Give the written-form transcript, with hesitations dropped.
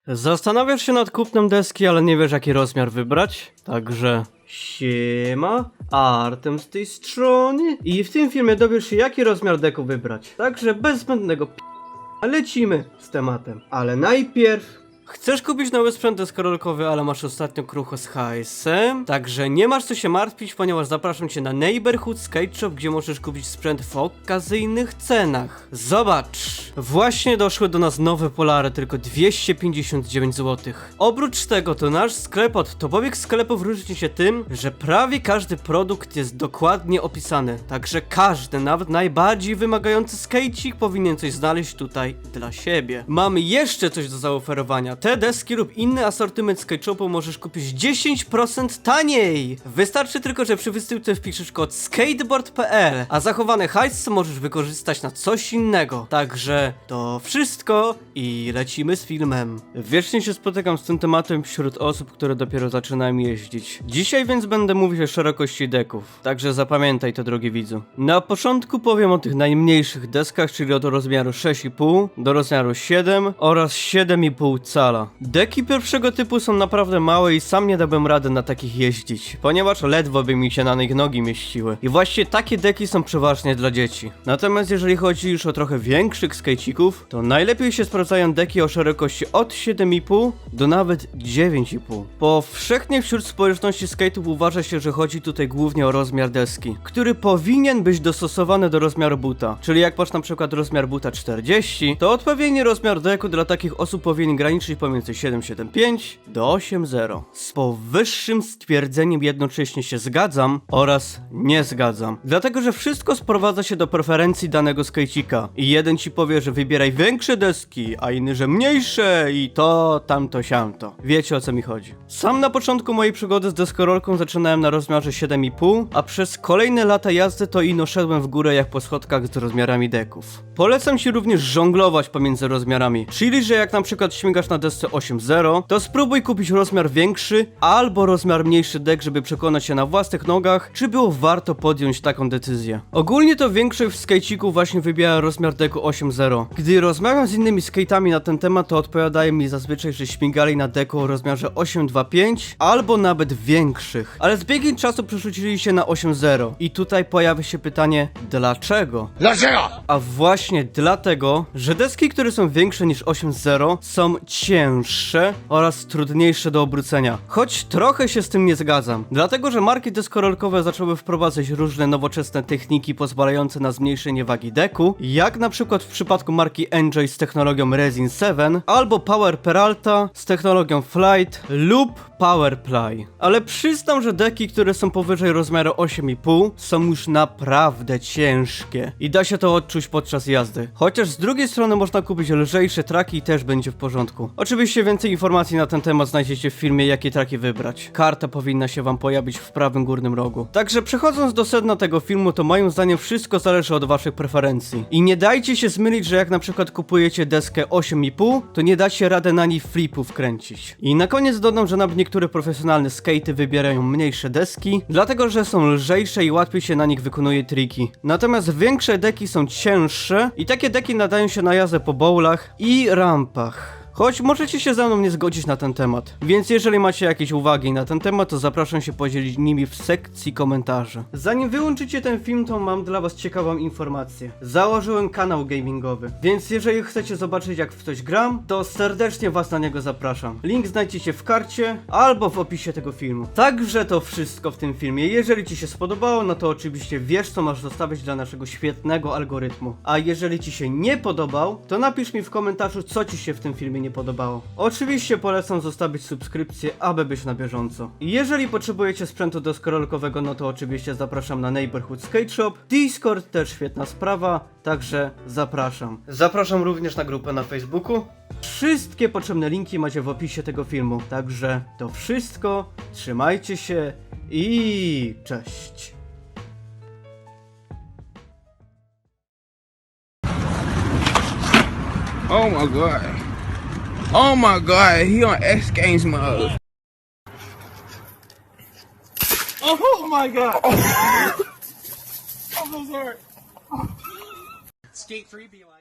Zastanawiasz się nad kupnem deski, ale nie wiesz jaki rozmiar wybrać? Także siema, Artem z tej strony i w tym filmie dowiesz się jaki rozmiar deku wybrać. Także bez zbędnego lecimy z tematem. Ale najpierw chcesz kupić nowy sprzęt deskorolkowy, ale masz ostatnio krucho z hajsem? Także nie masz co się martwić, ponieważ zapraszam cię na Neighborhood Skate Shop, gdzie możesz kupić sprzęt w okazyjnych cenach. Zobacz! Właśnie doszły do nas nowe polary, tylko 259 zł. Oprócz tego to nasz sklep od topowych sklepów różni się tym, że prawie każdy produkt jest dokładnie opisany. Także każdy, nawet najbardziej wymagający skejcik powinien coś znaleźć tutaj dla siebie. Mamy jeszcze coś do zaoferowania. Te deski lub inny asortyment skate shopu możesz kupić 10% taniej! Wystarczy tylko, że przy wysyłce wpiszesz kod skateboard.pl, a zachowany hajs możesz wykorzystać na coś innego. Także to wszystko i lecimy z filmem. Wiecznie się spotykam z tym tematem wśród osób, które dopiero zaczynają jeździć. Dzisiaj więc będę mówić o szerokości deków. Także zapamiętaj to, drogi widzu. Na początku powiem o tych najmniejszych deskach, czyli od rozmiaru 6,5 do rozmiaru 7 oraz 7,5 cala. Deki pierwszego typu są naprawdę małe i sam nie dałbym rady na takich jeździć, ponieważ ledwo by mi się na nich nogi mieściły. I właśnie takie deki są przeważnie dla dzieci. Natomiast jeżeli chodzi już o trochę większych skejcików, to najlepiej się sprawdzają deki o szerokości od 7,5 do nawet 9,5. Powszechnie wśród społeczności skate'ów uważa się, że chodzi tutaj głównie o rozmiar deski, który powinien być dostosowany do rozmiaru buta. Czyli jak masz na przykład rozmiar buta 40, to odpowiedni rozmiar deku dla takich osób powinien graniczyć pomiędzy 7,75 do 8,0. Z powyższym stwierdzeniem jednocześnie się zgadzam oraz nie zgadzam. Dlatego, że wszystko sprowadza się do preferencji danego skejcika. I jeden ci powie, że wybieraj większe deski, a inny, że mniejsze i to, tamto, siamto. Wiecie o co mi chodzi. Sam na początku mojej przygody z deskorolką zaczynałem na rozmiarze 7,5, a przez kolejne lata jazdy to ino szedłem w górę jak po schodkach z rozmiarami deków. Polecam ci również żonglować pomiędzy rozmiarami, czyli że jak na przykład śmigasz na desce 8,0, to spróbuj kupić rozmiar większy albo rozmiar mniejszy dek, żeby przekonać się na własnych nogach, czy było warto podjąć taką decyzję. Ogólnie to większość skejcików właśnie wybiera rozmiar deku 8,0. Gdy rozmawiam z innymi skate'ami na ten temat, to odpowiadają mi zazwyczaj, że śmigali na deku o rozmiarze 8,25 albo nawet większych, ale z biegiem czasu przerzucili się na 8,0 i tutaj pojawia się pytanie, dlaczego? Dlaczego? A właśnie dlatego, że deski, które są większe niż 8,0 są cięższe oraz trudniejsze do obrócenia. Choć trochę się z tym nie zgadzam. Dlatego, że marki deskorolkowe zaczęły wprowadzać różne nowoczesne techniki pozwalające na zmniejszenie wagi deku, jak na przykład w przypadku marki Enjoy z technologią Resin 7, albo Power Peralta z technologią Flight lub Power Ply. Ale przyznam, że deki, które są powyżej rozmiaru 8,5 są już naprawdę ciężkie i da się to odczuć podczas jazdy. Chociaż z drugiej strony można kupić lżejsze traki i też będzie w porządku. Oczywiście więcej informacji na ten temat znajdziecie w filmie, jakie traki wybrać. Karta powinna się wam pojawić w prawym górnym rogu. Także przechodząc do sedna tego filmu, to moim zdaniem wszystko zależy od waszych preferencji. I nie dajcie się zmylić, że jak na przykład kupujecie deskę 8,5, to nie dacie rady na niej flipów kręcić. I na koniec dodam, że nawet niektóre profesjonalne skate'y wybierają mniejsze deski, dlatego że są lżejsze i łatwiej się na nich wykonuje triki. Natomiast większe deki są cięższe i takie deki nadają się na jazdę po bowlach i rampach. Choć możecie się ze mną nie zgodzić na ten temat. Więc jeżeli macie jakieś uwagi na ten temat, to zapraszam się podzielić nimi w sekcji komentarzy. Zanim wyłączycie ten film, to mam dla was ciekawą informację. Założyłem kanał gamingowy, więc jeżeli chcecie zobaczyć jak w coś gram, to serdecznie was na niego zapraszam. Link znajdziecie w karcie albo w opisie tego filmu. Także to wszystko w tym filmie. Jeżeli ci się spodobało, no to oczywiście wiesz co masz zostawić dla naszego świetnego algorytmu. A jeżeli ci się nie podobał, to napisz mi w komentarzu co ci się w tym filmie nie podobało. Oczywiście polecam zostawić subskrypcję, aby być na bieżąco. I jeżeli potrzebujecie sprzętu deskorolkowego, no to oczywiście zapraszam na Neighborhood Skate Shop. Discord też świetna sprawa, także zapraszam. Zapraszam również na grupę na Facebooku. Wszystkie potrzebne linki macie w opisie tego filmu. Także to wszystko, trzymajcie się i cześć. Oh my god. Oh my god, he on X Games mode. Oh my god. I'm so sorry. Skate 3 be like